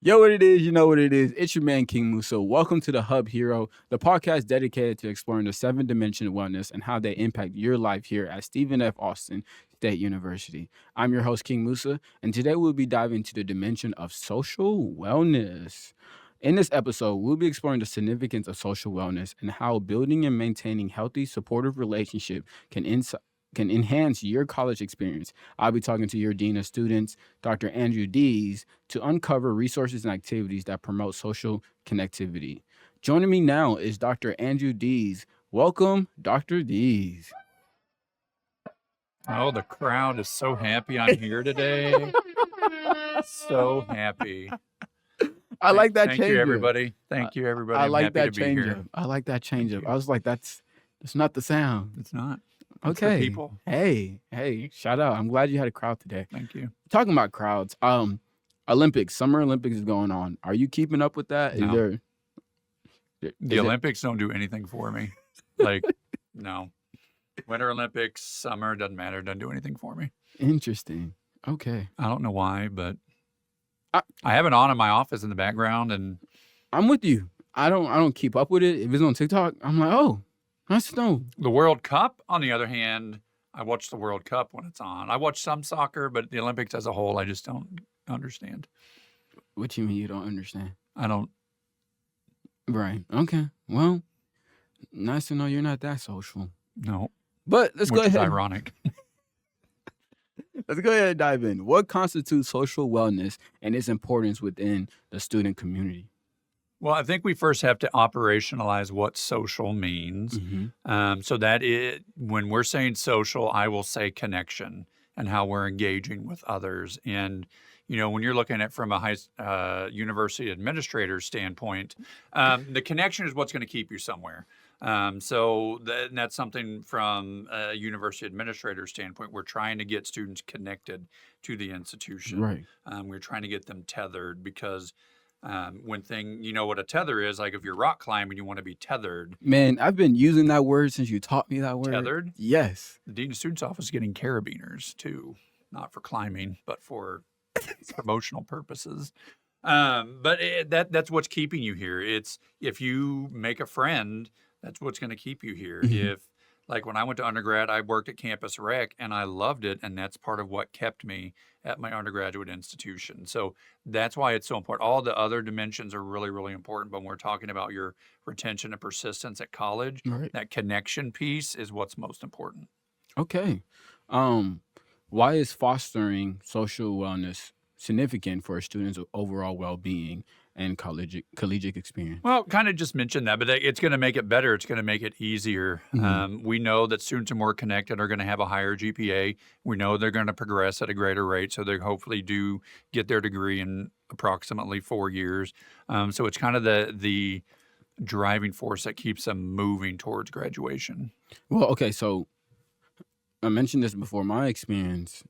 Yo, what it is, you know what it is. It's your man, King Musa. Welcome to the Hub Hero, the podcast dedicated to exploring the seven dimensions of wellness and how they impact your life here at Stephen F. Austin State University. I'm your host, King Musa, and today we'll be diving into the dimension of social wellness. In this episode, we'll be exploring the significance of social wellness and how building and maintaining healthy, supportive relationship can enhance your college experience. I'll be talking to your Dean of Students, Dr. Andrew Dees, to uncover resources and activities that promote social connectivity. Joining me now is Dr. Andrew Dees. Welcome, Dr. Dees. Oh, the crowd is so happy I'm here today. So happy. I like that Thank change you, up. everybody. Thank you, everybody. I I'm like happy that to be change here. up. I like that change Thank up. you. I was like, that's not the sound. It's not. It's the Okay. people. Hey, shout out. I'm glad you had a crowd today. Thank you. Talking about crowds, Olympics, Summer Olympics is going on. Are you keeping up with that? No. The Olympics don't do anything for me. Like, no. Winter Olympics, summer, doesn't matter. Doesn't do anything for me. Interesting. Okay. I don't know why, but I- I have it on in my office in the background, and I'm with you. I don't keep up with it. If it's on TikTok, I'm like, oh, that's no. the World Cup, on the other hand, I watch the World Cup when it's on. I watch some soccer, but the Olympics as a whole, I just don't understand. What you mean you don't understand? I don't. Right. Okay. Well, nice to know you're not that social. No. But let's Which go is ahead. ironic. Let's go ahead and dive in. What constitutes social wellness and its importance within the student community? Well, I think we first have to operationalize what social means. So that when we're saying social, I will say connection and how we're engaging with others. And when you're looking at from a university administrator standpoint, the connection is what's going to keep you somewhere. So that's something from a university administrator standpoint. We're trying to get students connected to the institution. Right. We're trying to get them tethered because what a tether is, like if you're rock climbing, you want to be tethered. Man, I've been using that word since you taught me that word. Tethered? Yes. The Dean of Students Office is getting carabiners too, not for climbing, but for promotional purposes. But that's what's keeping you here. It's if you make a friend, that's what's going to keep you here. Mhm. If like when I went to undergrad, I worked at Campus Rec and I loved it. And that's part of what kept me at my undergraduate institution. So that's why it's so important. All the other dimensions are really, really important. But when we're talking about your retention and persistence at college, Right. that connection piece is what's most important. Okay. Why is fostering social wellness significant for a student's overall well-being and collegiate experience? Well, kind of just mentioned that, but it's going to make it better. It's going to make it easier. Mhm. We know that students are more connected, are going to have a higher GPA. We know they're going to progress at a greater rate, so they hopefully do get their degree in approximately 4 years. So it's kind of the driving force that keeps them moving towards graduation. Well, okay, so I mentioned this before. My experience,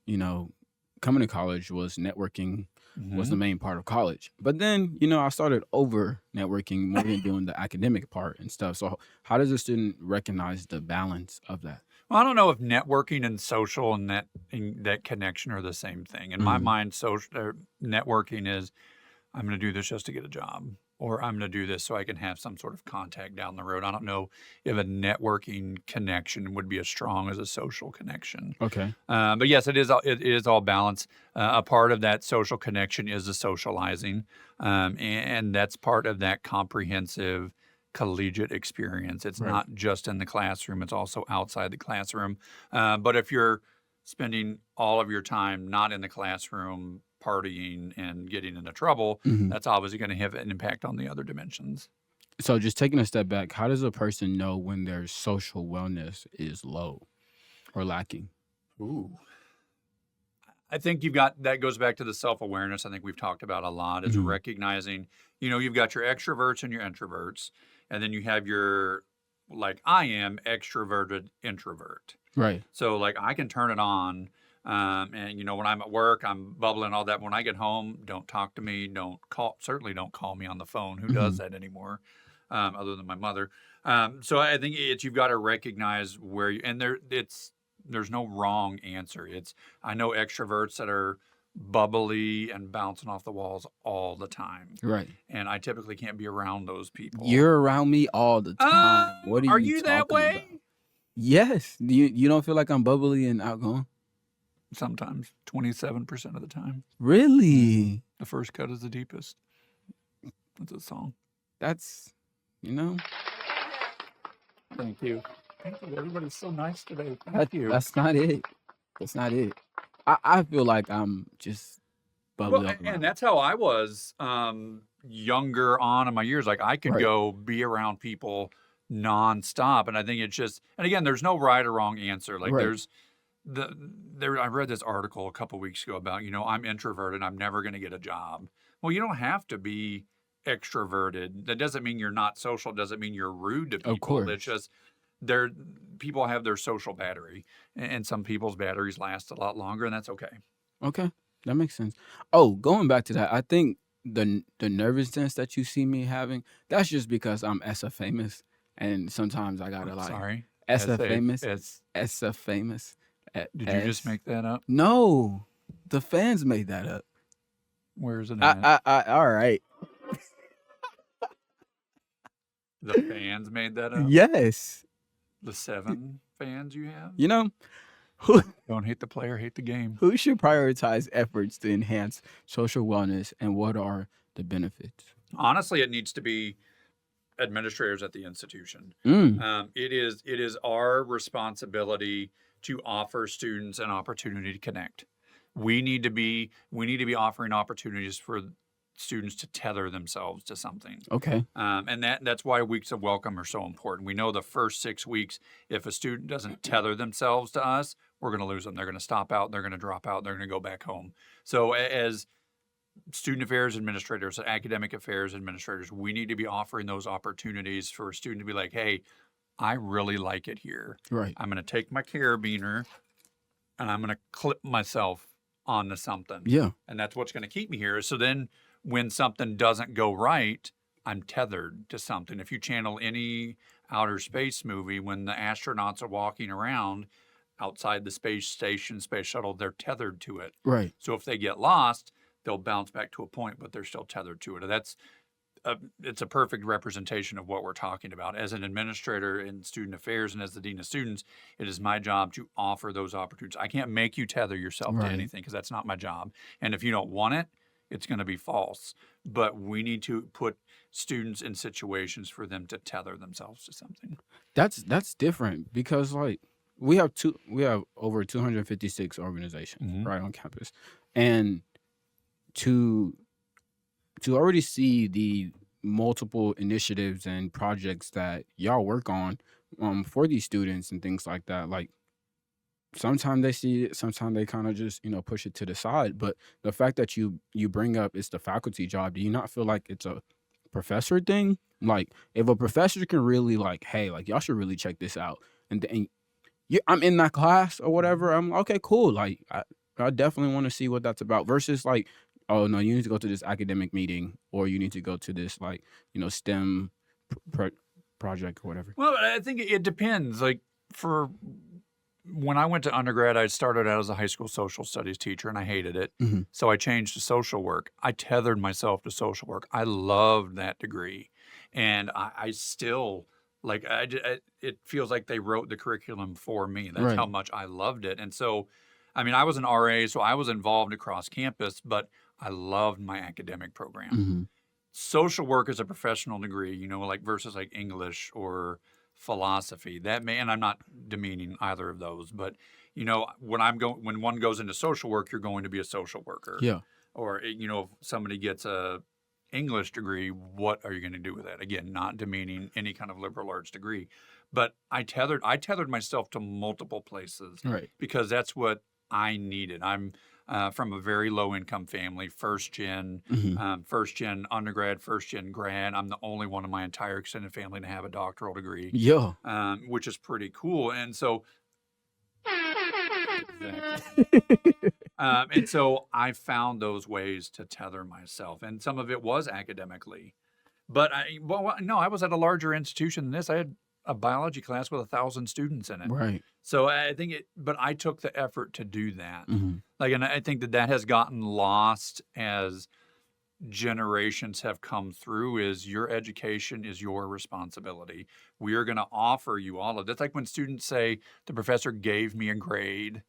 coming to college was networking was the main part of college. But then, I started over networking more than doing the academic part and stuff. So how does a student recognize the balance of that? Well, I don't know if networking and social and that connection are the same thing. In my Mhm. mind, networking is I'm going to do this just to get a job, or I'm going to do this so I can have some sort of contact down the road. I don't know if a networking connection would be as strong as a social connection. Okay. But yes, it is all balance. A part of that social connection is the socializing, and that's part of that comprehensive collegiate experience. It's Right. not just in the classroom; it's also outside the classroom. But if you're spending all of your time not in the classroom, partying and getting into trouble, Mhm. that's obviously going to have an impact on the other dimensions. So just taking a step back, how does a person know when their social wellness is low or lacking? Ooh. I think that goes back to the self-awareness I think we've talked about a lot is Mhm. recognizing, you've got your extroverts and your introverts, and then you have your, like I am, extroverted introvert. Right. So like I can turn it on, and when I'm at work, I'm bubbling all that. When I get home, don't talk to me. Certainly don't call me on the phone. Who does that anymore? Other than my mother. So I think you've got to recognize where there's no wrong answer. I know extroverts that are bubbly and bouncing off the walls all the time. Right. And I typically can't be around those people. You're around me all the time. What Are are you you that talking way? about? Yes. You don't feel like I'm bubbly and outgoing? Sometimes, 27% of the time. Really? The first cut is the deepest. That's a song. That's, you know, Thank you. Thank you. Everybody's so nice today. Thank you. that's not it. That's not it. I feel like I'm just bubbly Well, up around. and that's how I was younger on in my years. Like I could Right. go be around people nonstop. And I think it's just, and again, there's no right or wrong answer. Like Right. I read this article a couple weeks ago about, I'm introverted. I'm never going to get a job. Well, you don't have to be extroverted. That doesn't mean you're not social. It doesn't mean you're rude to people. Of course. It's just people have their social battery, and some people's batteries last a lot longer, and that's okay. Okay. That makes sense. Oh, going back to that, I think the nervousness that you see me having, that's just because I'm Essa famous. And sometimes I gotta like Sorry. Essa famous. It's, Essa famous. did you just make that up? No. The fans made that up. Where is it at? All right. The fans made that up? Yes. The 7 fans you have? You know, who Don't hate the player, hate the game. who should prioritize efforts to enhance social wellness, and what are the benefits? Honestly, it needs to be administrators at the institution. It is our responsibility to offer students an opportunity to connect. We need to be offering opportunities for students to tether themselves to something. Okay. And that's why weeks of welcome are so important. We know the first 6 weeks, if a student doesn't tether themselves to us, we're going to lose them. They're going to stop out. They're going to drop out. They're going to go back home. So as student affairs administrators, academic affairs administrators, we need to be offering those opportunities for a student to be like, hey, I really like it here. Right. I'm going to take my carabiner and I'm going to clip myself onto something. Yeah. And that's what's going to keep me here. So then when something doesn't go right, I'm tethered to something. If you channel any outer space movie, when the astronauts are walking around outside the space station, space shuttle, they're tethered to it. Right. So if they get lost, they'll bounce back to a point, but they're still tethered to it. It's a perfect representation of what we're talking about. As an administrator in student affairs and as the dean of students, it is my job to offer those opportunities. I can't make you tether yourself to Right. anything because that's not my job. And if you don't want it, it's going to be false. But we need to put students in situations for them to tether themselves to something. That's different because like we have over 256 organizations Mhm. right on campus, and to already see the multiple initiatives and projects that y'all work on for these students and things like that, like sometimes they see it, sometimes they kind of just push it to the side. But the fact that you bring up it's the faculty job, do you not feel like it's a professor thing? Like if a professor can really like, hey, like y'all should really check this out, and I'm in that class or whatever, I'm okay, cool, like I definitely want to see what that's about, versus like, oh no, you need to go to this academic meeting, or you need to go to this like STEM project or whatever. Well, I think it depends. Like when I went to undergrad, I started out as a high school social studies teacher and I hated it. Mhm. So I changed to social work. I tethered myself to social work. I loved that degree. And I still like, it feels like they wrote the curriculum for me. That's how Right. much I loved it. And so, I mean, I was an RA, so I was involved across campus, but I loved my academic program. Mhm. Social work is a professional degree, like versus like English or philosophy. And I'm not demeaning either of those, but when one goes into social work, you're going to be a social worker. Yeah. Or if somebody gets a English degree, what are you going to do with that? Again, not demeaning any kind of liberal arts degree, but I tethered myself to multiple places Right. because that's what I needed. I'm from a very low income family, first gen undergrad, first gen grad. I'm the only one in my entire extended family to have a doctoral degree, Yeah. which is pretty cool. And so, and so I found those ways to tether myself, and some of it was academically. But I was at a larger institution than this. I had a biology class with 1,000 students in it. Right. So I think but I took the effort to do that. Mhm. Like, and I think that has gotten lost as generations have come through. Is your education is your responsibility. We are going to offer you all of that's like when students say the professor gave me a grade.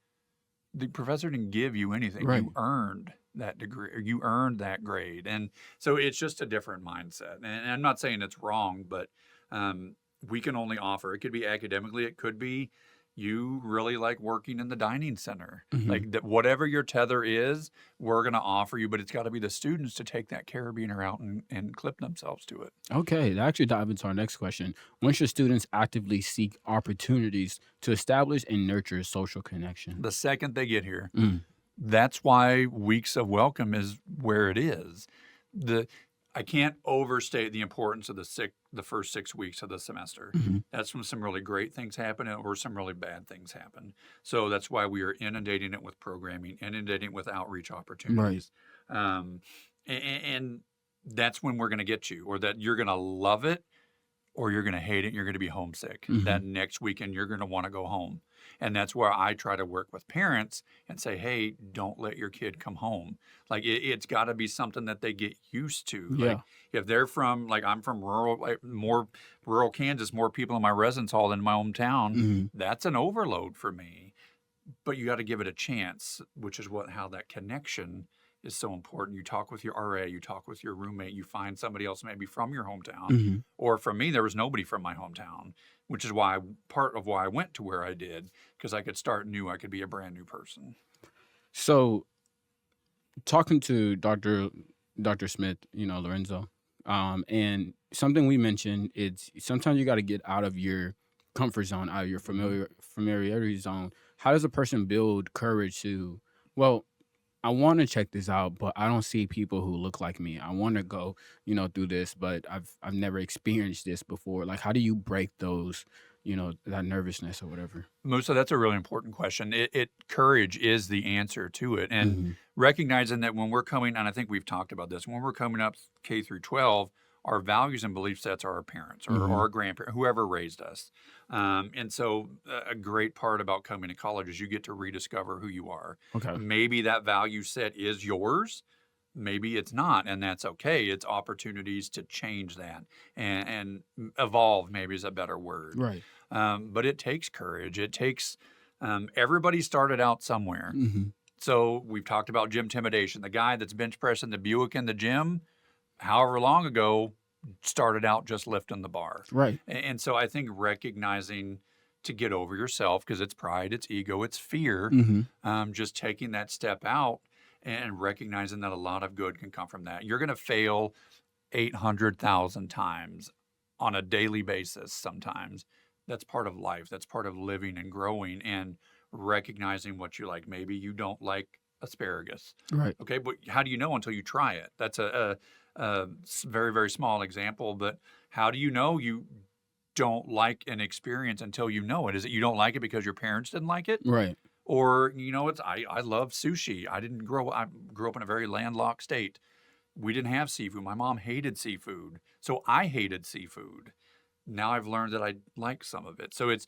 The professor didn't give you anything. Right. You earned that degree, or you earned that grade. And so it's just a different mindset. And I'm not saying it's wrong, but we can only offer. It could be academically. It could be you really like working in the dining center. Mhm. Like that, whatever your tether is, we're going to offer you. But it's got to be the students to take that carabiner out and clip themselves to it. Okay, that actually dive into our next question. When should students actively seek opportunities to establish and nurture social connection? The second they get here, Mm. that's why weeks of welcome is where it is. I can't overstate the importance of the first 6 weeks of the semester. Mhm. That's when some really great things happen or some really bad things happen. So that's why we are inundating it with programming, inundating it with outreach opportunities. And that's when we're going to get you, or that you're going to love it or you're going to hate it and you're going to be homesick. Mhm. That next weekend, you're going to want to go home. And that's where I try to work with parents and say, hey, don't let your kid come home. Like it's got to be something that they get used to. Yeah. Like if they're from, like I'm from more rural Kansas, more people in my residence hall than my hometown, Mhm. that's an overload for me. But you got to give it a chance, which is how that connection is so important. You talk with your RA, you talk with your roommate, you find somebody else maybe from your hometown. Mhm. Or for me, there was nobody from my hometown, which is part of why I went to where I did, because I could start new. I could be a brand new person. So, talking to Dr. Smith, Lorenzo, and something we mentioned is sometimes you got to get out of your comfort zone, out of your familiarity zone. How does a person build courage to, well, I want to check this out, but I don't see people who look like me. I want to go, through this, but I've never experienced this before. Like, how do you break those, that nervousness or whatever? Musa, that's a really important question. Courage is the answer to it. And Mhm. recognizing that when we're coming, and I think we've talked about this, when we're coming up K through 12, our values and belief sets are our parents or Mhm. our grandparents, whoever raised us. And so a great part about coming to college is you get to rediscover who you are. Okay. Maybe that value set is yours. Maybe it's not, and that's okay. It's opportunities to change that and evolve, maybe is a better word. Right. But it takes courage. It takes, everybody started out somewhere. Hmm. So we've talked about gym intimidation. The guy that's bench pressing the Buick in the gym, however long ago, started out just lifting the bar. Right. And so I think recognizing to get over yourself, because it's pride, it's ego, it's fear, Hmm. just taking that step out and recognizing that a lot of good can come from that. You're going to fail 800,000 times on a daily basis sometimes. That's part of life. That's part of living and growing and recognizing what you like. Maybe you don't like asparagus. Right. Okay, but how do you know until you try it? That's a very, very small example, but how do you know you don't like an experience until you know it? Is it you don't like it because your parents didn't like it? Right. Or, I love sushi. I grew up in a very landlocked state. We didn't have seafood. My mom hated seafood. So I hated seafood. Now I've learned that I like some of it. So it's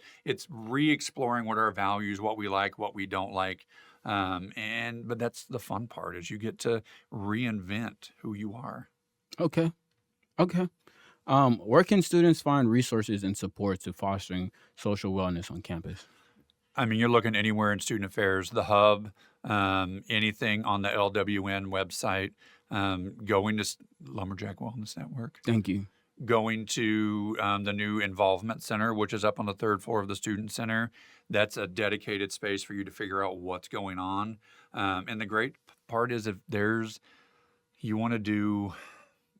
re-exploring what our values, what we like, what we don't like. But that's the fun part is you get to reinvent who you are. Okay. Okay. Where can students find resources and support to fostering social wellness on campus? I mean, you're looking anywhere in student affairs, the hub, anything on the LWN website, going to Lumberjack Wellness Network, Thank you. going to the new Involvement Center, which is up on the third floor of the Student Center. That's a dedicated space for you to figure out what's going on. And the great part is if you want to do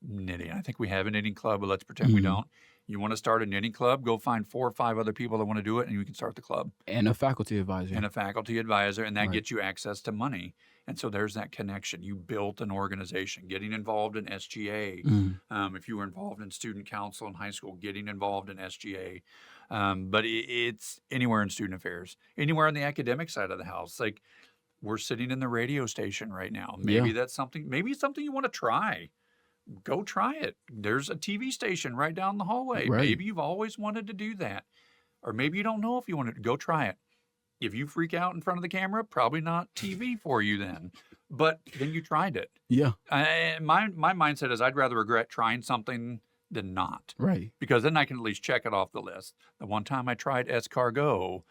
knitting. I think we have a knitting club, but let's pretend we Mhm. don't. You want to start a knitting club, go find 4 or 5 other people that want to do it, and you can start the club. And a faculty advisor. And a faculty advisor, and that Right. gets you access to money. And so there's that connection. You built an organization, getting involved in SGA. Mhm. If you were involved in student council in high school, getting involved in SGA. But it's anywhere in student affairs, anywhere on the academic side of the house. Like we're sitting in the radio station right now. Maybe Yeah. maybe it's something you want to try. Go try it. There's a TV station right down the hallway. Right. Maybe you've always wanted to do that. Or maybe you don't know if you want to go try it. If you freak out in front of the camera, probably not TV for you then. But then you tried it. Yeah. My mindset is I'd rather regret trying something than not, Right. because then I can at least check it off the list. The one time I tried escargot,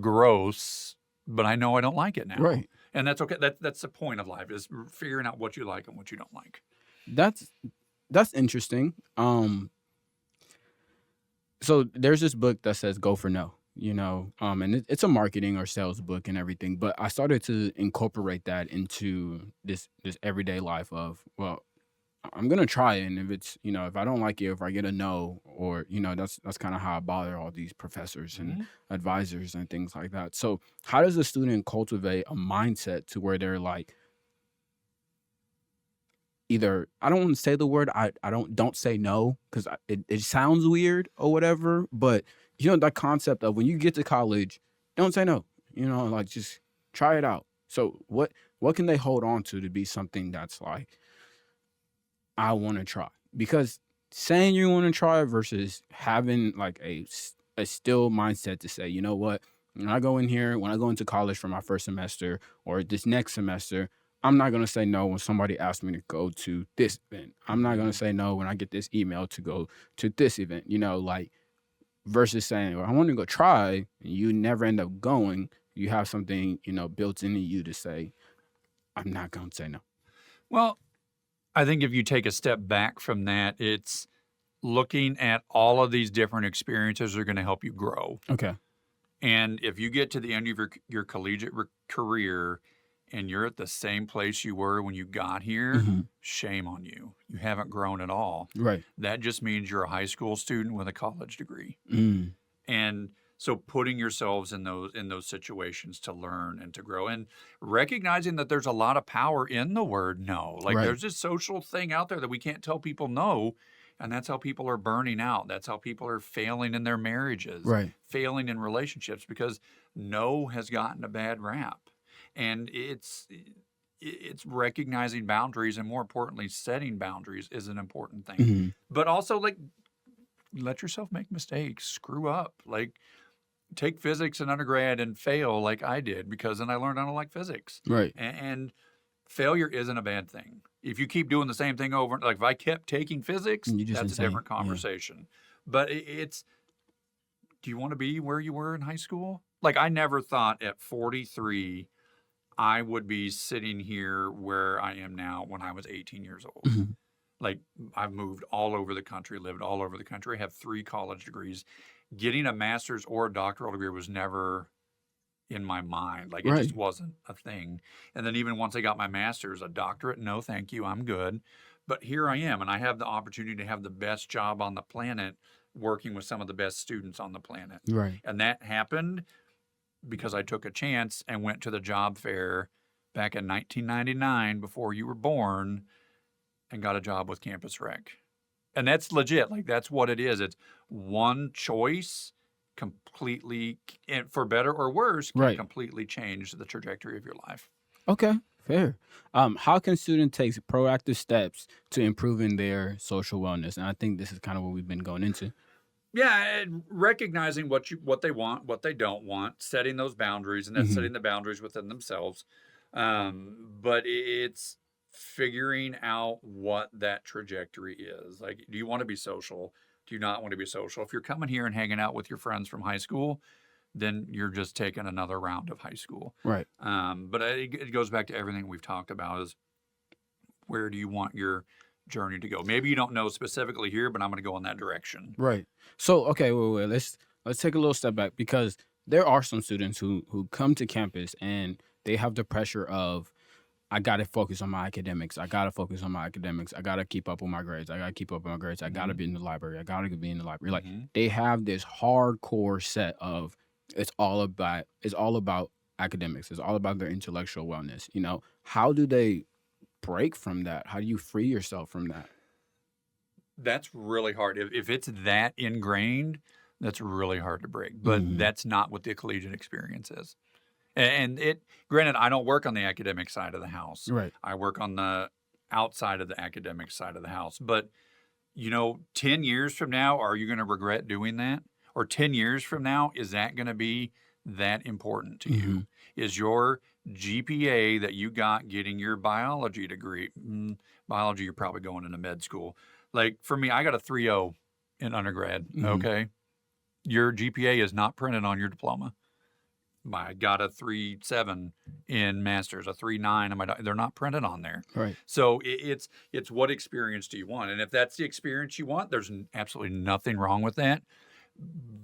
gross, but I know I don't like it now. Right. And that's okay. That's the point of life, is figuring out what you like and what you don't like. That's interesting. So there's this book that says "Go for No," and it's a marketing or sales book and everything. But I started to incorporate that into this everyday life of, well, I'm gonna try it, and if it's, if I don't like it, if I get a no, or that's kind of how I bother all these professors and Mhm. advisors and things like that. So how does a student cultivate a mindset to where they're like, either I don't want to say the word, I don't say no, because it sounds weird or whatever, but that concept of when you get to college, don't say no, like just try it out. So what can they hold on to be something that's like, I want to try? Because saying you want to try versus having like a still mindset to say, you know what, when I go into college for my first semester or this next semester, I'm not going to say no when somebody asks me to go to this event. I'm not going to say no when I get this email to go to this event, like, versus saying, well, I want to go try, and you never end up going. You have something, built into you to say, I'm not going to say no. Well, I think if you take a step back from that, it's looking at all of these different experiences are going to help you grow. Okay. And if you get to the end of your collegiate career and you're at the same place you were when you got here, Mhm. shame on you. You haven't grown at all. Right. That just means you're a high school student with a college degree. Mm. And so putting yourselves in those situations to learn and to grow, and recognizing that there's a lot of power in the word no. Like, Right. there's this social thing out there that we can't tell people no, and that's how people are burning out. That's how people are failing in their marriages, Right. failing in relationships, because no has gotten a bad rap. And it's recognizing boundaries, and more importantly, setting boundaries is an important thing. Mhm. But also, like, let yourself make mistakes, screw up. Like, take physics in undergrad and fail like I did, because then I learned I don't like physics. Right. And failure isn't a bad thing. If you keep doing the same thing over, like if I kept taking physics, You just that's insane. a different Yeah. conversation. But it's, do you want to be where you were in high school? Like, I never thought at 43 I would be sitting here where I am now when I was 18 years old. Mhm. Like, I've moved all over the country, lived all over the country, have 3 college degrees. Getting a master's or a doctoral degree was never in my mind. Like, it Right. just wasn't a thing. And then even once I got my master's, a doctorate, no thank you, I'm good. But here I am, and I have the opportunity to have the best job on the planet, working with some of the best students on the planet. Right. And that happened because I took a chance and went to the job fair back in 1999, before you were born, and got a job with Campus Rec. And that's legit. Like, that's what it is. It's one choice completely, and for better or worse, can Right. completely change the trajectory of your life. Okay. Fair. How can students take proactive steps to improving their social wellness? And I think this is kind of what we've been going into. Yeah, and recognizing what they want, what they don't want, setting those boundaries, and then Mhm. setting the boundaries within themselves. But it's figuring out what that trajectory is. Like, do you want to be social? Do you not want to be social? If you're coming here and hanging out with your friends from high school, then you're just taking another round of high school. Right. But it goes back to everything we've talked about, is where do you want your journey to go? Maybe you don't know specifically here, but I'm going to go in that direction. Right. So, okay, wait. Let's take a little step back, because there are some students who come to campus and they have the pressure of, I gotta focus on my academics. I gotta focus on my academics. I gotta keep up with my grades. I gotta keep up with my grades. I gotta Mhm. be in the library. I gotta be in the library. Like, Mhm. they have this hardcore set of, it's all about academics. It's all about their intellectual wellness. How do they break from that? How do you free yourself from that? That's really hard. If it's that ingrained, that's really hard to break. But Mhm. that's not what the collegiate experience is. And granted, I don't work on the academic side of the house. Right. I work on the outside of the academic side of the house. But, 10 years from now, are you going to regret doing that? Or 10 years from now, is that going to be that important to Mm-hmm. you? Is your GPA that you got getting your biology degree? Biology, you're probably going into med school. Like for me, I got a 3.0 in undergrad. Mm-hmm. Okay. Your GPA is not printed on your diploma. I got a 3.7 in masters, a 3.9 in they're not printed on there. Right. So it's what experience do you want? And if that's the experience you want, there's absolutely nothing wrong with that.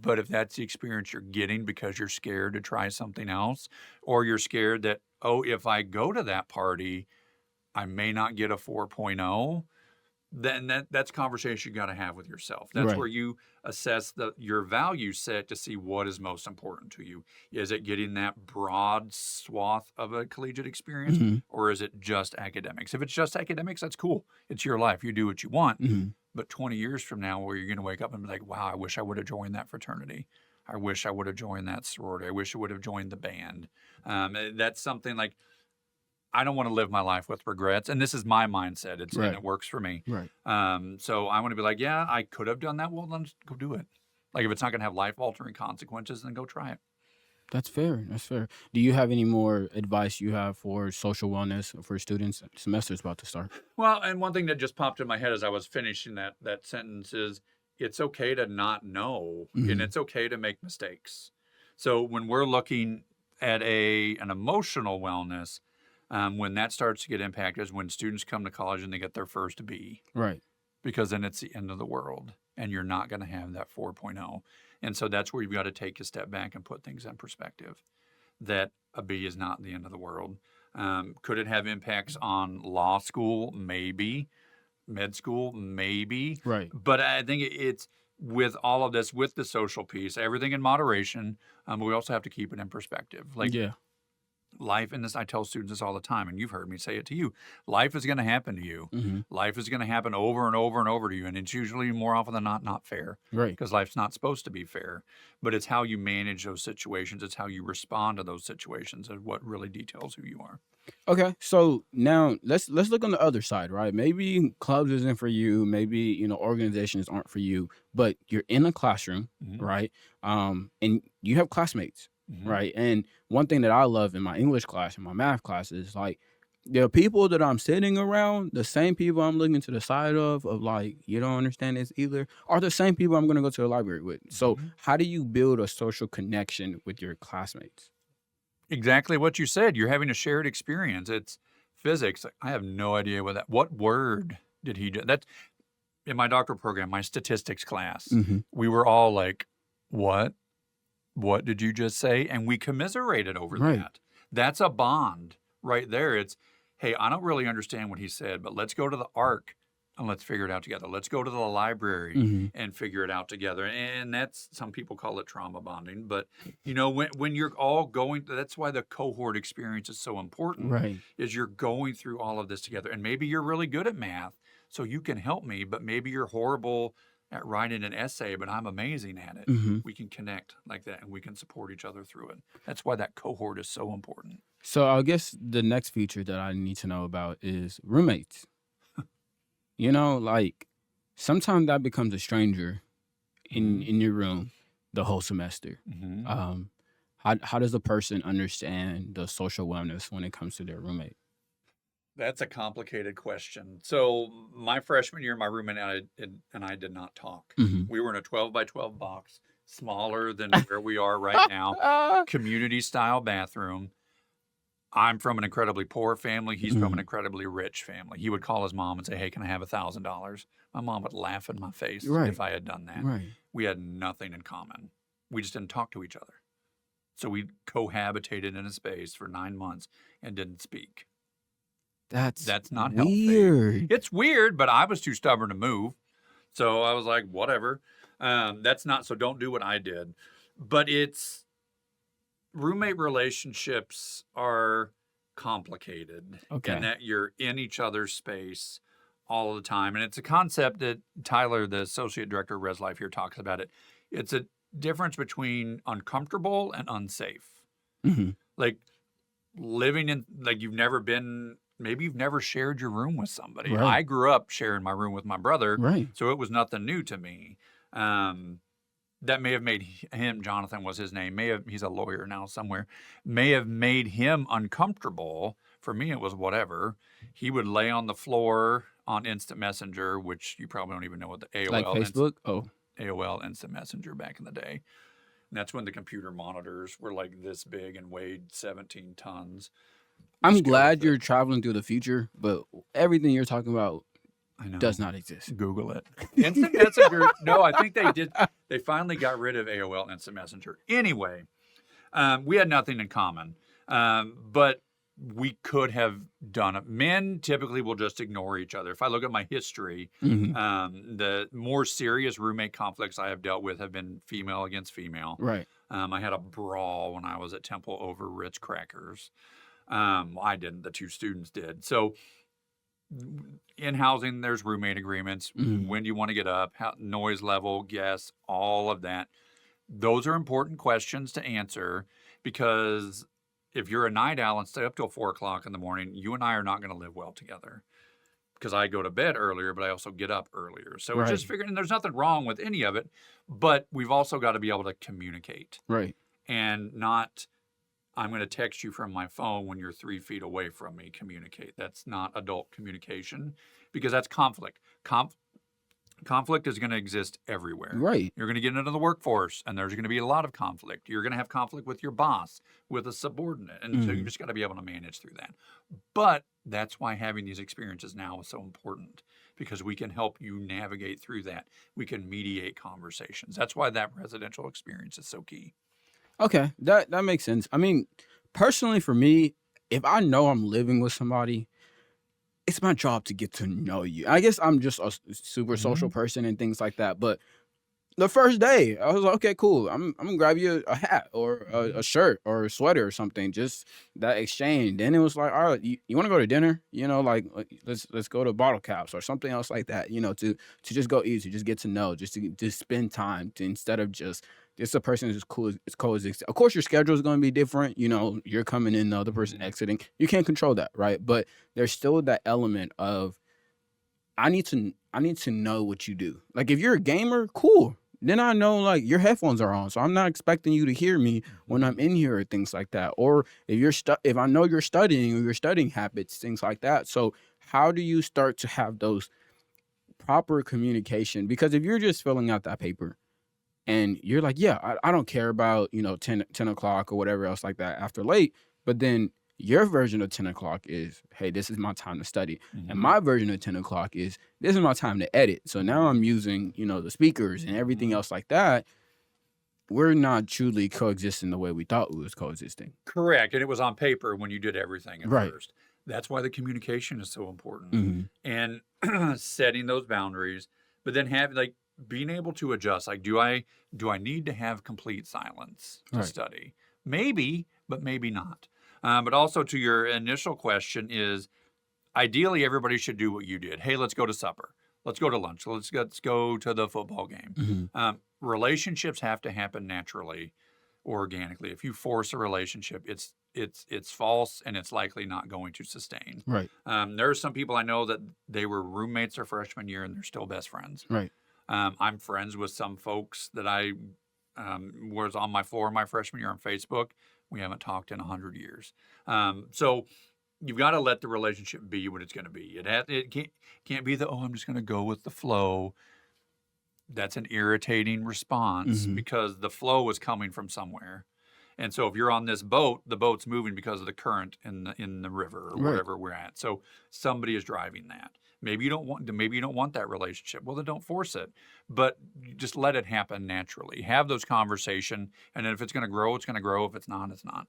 But if that's the experience you're getting because you're scared to try something else, or you're scared that, oh, if I go to that party, I may not get a 4.0, then that's a conversation you got to have with yourself. That's Right. where you assess your value set to see what is most important to you. Is it getting that broad swath of a collegiate experience, Mm-hmm. or is it just academics? If it's just academics, that's cool. It's your life. You do what you want. Mm-hmm. But 20 years from now, where you're going to wake up and be like, wow, I wish I would have joined that fraternity. I wish I would have joined that sorority. I wish I would have joined the band. That's something like, I don't want to live my life with regrets. And this is my mindset. And Right. it works for me. Right. So I want to be like, yeah, I could have done that. Well, then just go do it. Like if it's not going to have life-altering consequences, then go try it. That's fair. That's fair. Do you have any more advice you have for social wellness for students? Semester's about to start. Well, and one thing that just popped in my head as I was finishing that sentence is it's okay to not know, Mhm. and it's okay to make mistakes. So when we're looking at an emotional wellness, when that starts to get impacted is when students come to college and they get their first B, Right. because then it's the end of the world and you're not going to have that 4.0. And so that's where you've got to take a step back and put things in perspective, that a B is not the end of the world. Could it have impacts on law school? Maybe. Med school? Maybe. Right. But I think it's with all of this, with the social piece, everything in moderation, but we also have to keep it in perspective. Like Yeah. life in this, I tell students this all the time, and you've heard me say it to you. Life is going to happen to you. Mm-hmm. Life is going to happen over and over and over to you, and it's usually more often than not fair, Right. because life's not supposed to be fair. But it's how you manage those situations. It's how you respond to those situations and what really details who you are. Okay, so now let's look on the other side, right? Maybe clubs isn't for you, maybe organizations aren't for you, but you're in a classroom, Mhm. right? And you have classmates, Mhm. right? And one thing that I love in my English class and my math class is like the people that I'm sitting around, the same people I'm looking to the side of like you don't understand this either, are the same people I'm gonna go to the library with. So Mhm. how do you build a social connection with your classmates? Exactly what you said. You're having a shared experience. It's physics. I have no idea what word did he do? That's in my doctoral program, my statistics class. Mm-hmm. We were all like, what? What did you just say? And we commiserated over Right. that. That's a bond right there. It's, hey, I don't really understand what he said, but let's go to the ARC and let's figure it out together. Let's go to the library Mm-hmm. and figure it out together. And that's, some people call it trauma bonding. But, when you're all going, that's why the cohort experience is so important, Right. is you're going through all of this together. And maybe you're really good at math, so you can help me, but maybe you're horrible at writing an essay, but I'm amazing at it. Mm-hmm. We can connect like that and we can support each other through it. That's why that cohort is so important. So I guess the next feature that I need to know about is roommates. Like sometimes that becomes a stranger in your room the whole semester. Mm-hmm. How does a person understand the social wellness when it comes to their roommate? That's a complicated question. So my freshman year, my roommate and I did not talk. Mm-hmm. We were in a 12 by 12 box, smaller than where we are right now, community style bathroom. I'm from an incredibly poor family. He's from an incredibly rich family. He would call his mom and say, hey, can I have $1,000? My mom would laugh in my face Right. if I had done that. Right. We had nothing in common. We just didn't talk to each other. So we cohabitated in a space for 9 months and didn't speak. That's not healthy. weird. It's weird, but I was too stubborn to move. So I was like, whatever. So don't do what I did. But roommate relationships are complicated. Okay. And that you're in each other's space all the time. And it's a concept that Tyler, the associate director of Res Life here, talks about it. It's a difference between uncomfortable and unsafe. Mm-hmm. Like living in, like maybe you've never shared your room with somebody. Right. I grew up sharing my room with my brother, Right. so it was nothing new to me. that may have made him, Jonathan was his name, he's a lawyer now somewhere, may have made him uncomfortable. For me, it was whatever. He would lay on the floor on Instant Messenger, which you probably don't even know what the Like Facebook? AOL Instant Messenger back in the day. And that's when the computer monitors were like this big and weighed 17 tons. I'm glad you're traveling through the future, but everything you're talking about does not exist. Google it. Instant Messenger. No, I think they did. They finally got rid of AOL Instant Messenger. Anyway, we had nothing in common, but we could have done it. Men typically will just ignore each other. If I look at my history, the more serious roommate conflicts I have dealt with have been female against female. Right. I had a brawl when I was at Temple over Ritz crackers. I didn't. The two students did. So in housing, there's roommate agreements. When do you want to get up? Noise level, yes, all of that. Those are important questions to answer, because if you're a night owl and stay up till 4 o'clock in the morning, you and I are not going to live well together, because I go to bed earlier, but I also get up earlier. So it's just figuring, and there's nothing wrong with any of it, but we've also got to be able to communicate. Right. And not, I'm going to text you from my phone when you're 3 feet away from me, communicate. That's not adult communication, because that's conflict. Conflict is going to exist everywhere. Right. You're going to get into the workforce, and there's going to be a lot of conflict. You're going to have conflict with your boss, with a subordinate, and so you just got to be able to manage through that. But that's why having these experiences now is so important, because we can help you navigate through that. We can mediate conversations. That's why that residential experience is so key. Okay, that makes sense. I mean, personally for me, if I know I'm living with somebody, it's my job to get to know you. I guess I'm just a super social person and things like that. But the first day, I was like, okay, cool. I'm gonna grab you a hat or a shirt or a sweater or something. Just that exchange. Then it was like, all right, you want to go to dinner? Like let's go to Bottle Caps or something else like that. To just go easy, just get to know, just to spend time, instead of just this a person is cool. It's coexisting. Of course, your schedule is going to be different. You're coming in, the other person exiting. You can't control that, right? But there's still that element of I need to know what you do. Like if you're a gamer, cool. Then I know like your headphones are on, so I'm not expecting you to hear me when I'm in here or things like that. Or if I know you're studying or your studying habits, things like that. So how do you start to have those proper communication? Because if you're just filling out that paper and you're like, yeah, I don't care about 10 o'clock or whatever else like that after late, but then your version of 10 o'clock is, hey, this is my time to study. And my version of 10 o'clock is, this is my time to edit. So now I'm using, the speakers and everything else like that. We're not truly coexisting the way we thought we was coexisting. Correct. And it was on paper when you did everything at first. That's why the communication is so important. And setting those boundaries, but then being able to adjust. Like, do I need to have complete silence to study? Maybe, but maybe not. But also to your initial question is, ideally, everybody should do what you did. Hey, let's go to supper. Let's go to lunch. Let's go to the football game. Relationships have to happen naturally, organically. If you force a relationship, it's false, and it's likely not going to sustain. Right. There are some people I know that they were roommates their freshman year, and they're still best friends. Right. I'm friends with some folks that I was on my floor my freshman year on Facebook. We haven't talked in 100 years. So you've got to let the relationship be what it's going to be. It can't be I'm just going to go with the flow. That's an irritating response, because the flow is coming from somewhere. And so if you're on this boat, the boat's moving because of the current in the river or wherever we're at. So somebody is driving that. Maybe you don't want that relationship. Well, then don't force it, but just let it happen naturally. Have those conversations, and then if it's going to grow, it's going to grow. If it's not, it's not.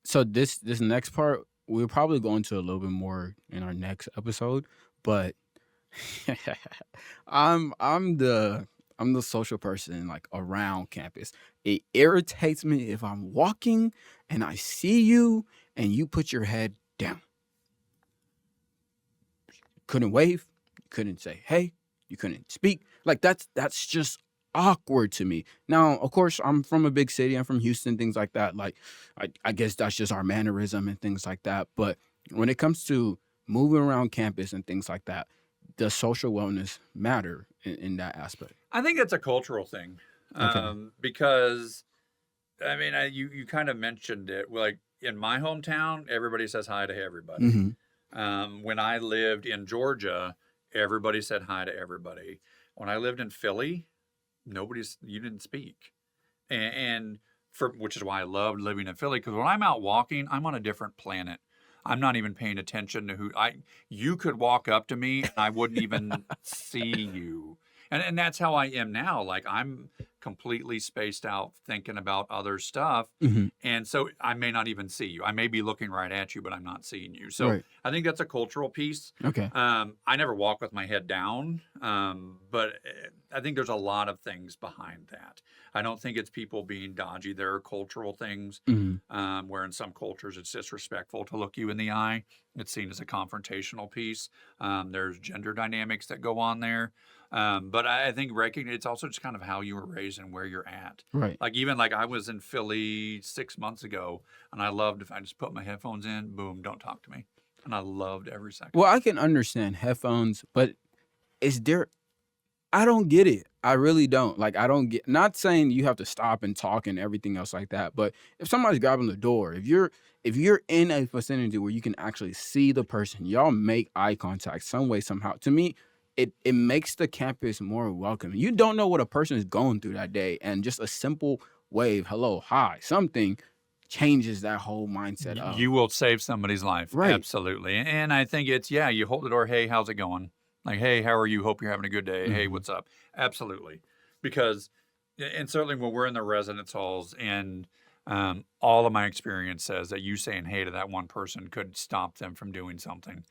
So this next part, we'll probably go into a little bit more in our next episode, but I'm the social person like around campus. It irritates me if I'm walking and I see you and you put your head down. Couldn't wave, you couldn't say hey, you couldn't speak. Like that's just awkward to me. Now, of course, I'm from a big city. I'm from Houston, things like that. Like I guess that's just our mannerism and things like that. But when it comes to moving around campus and things like that, does social wellness matter in that aspect? I think it's a cultural thing. Okay. Because I mean, you kind of mentioned it. Like in my hometown, everybody says hi to everybody. Hmm. When I lived in Georgia, everybody said hi to everybody. When I lived in Philly, you didn't speak. And which is why I loved living in Philly, because when I'm out walking, I'm on a different planet. I'm not even paying attention to you could walk up to me and I wouldn't even see you. And that's how I am now. Like I'm completely spaced out thinking about other stuff. Hmm. And so I may not even see you. I may be looking right at you, but I'm not seeing you. So Right. I think that's a cultural piece. Okay. I never walk with my head down, but I think there's a lot of things behind that. I don't think it's people being dodgy. There are cultural things Hmm. where in some cultures it's disrespectful to look you in the eye. It's seen as a confrontational piece. There's gender dynamics that go on there. But I think it's also just kind of how you were raised and where you're at. Right. Like even like I was in Philly 6 months ago, and I loved if I just put my headphones in, boom, don't talk to me. And I loved every second. Well, I can understand headphones, but is there? I don't get it. I really don't. Like, I don't get. Not saying you have to stop and talk and everything else like that, but if somebody's grabbing the door, if you're in a vicinity where you can actually see the person, y'all make eye contact some way somehow. To me, it makes the campus more welcoming. You don't know what a person is going through that day, and just a simple wave, hello, hi, something changes that whole mindset of You will save somebody's life. right. Absolutely. And I think it's, yeah, you hold the door. Hey, how's it going? Like, hey, how are you? Hope you're having a good day. Hey, Hmm. what's up? Absolutely. Because, and certainly when we're in the residence halls, and all of my experience says that you saying hey to that one person could stop them from doing something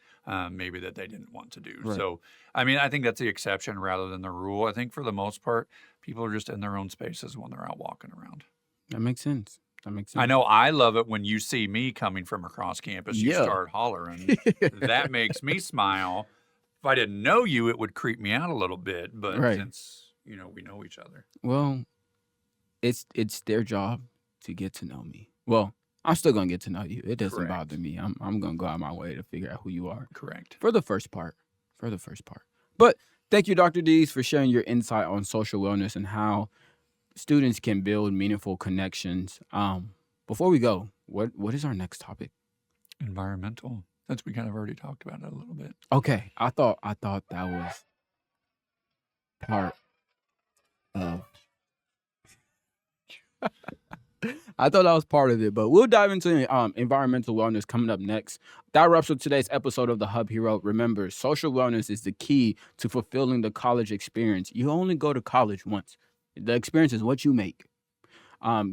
maybe that they didn't want to do. Right. So, I mean, I think that's the exception rather than the rule. I think for the most part, people are just in their own spaces when they're out walking around. That makes sense. That makes I sense. know I love it when you see me coming from across campus, you Yeah. start hollering. That makes me smile. If I didn't know you, it would creep me out a little bit. But Right. since, we know each other. Well, it's their job to get to know me. Well, I'm still gonna get to know you. It doesn't bother Correct. me. I'm gonna go out my way to figure out who you are Correct. for the first part. For the first part. But thank you, Dr. Dees, for sharing your insight on social wellness and how students can build meaningful connections. Before we go, what is our next topic? Environmental. Since we kind of already talked about it a little bit. Okay, I thought that was part of. I thought that was part of it, but we'll dive into environmental wellness coming up next. That wraps up today's episode of the Hub Hero. Remember, social wellness is the key to fulfilling the college experience. You only go to college once. The experience is what you make.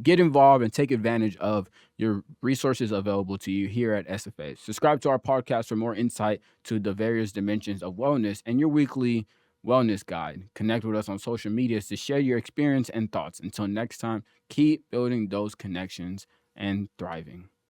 Get involved and take advantage of your resources available to you here at SFA. Subscribe to our podcast for more insight to the various dimensions of wellness and your weekly wellness guide. Connect with us on social media to share your experience and thoughts. Until next time, keep building those connections and thriving.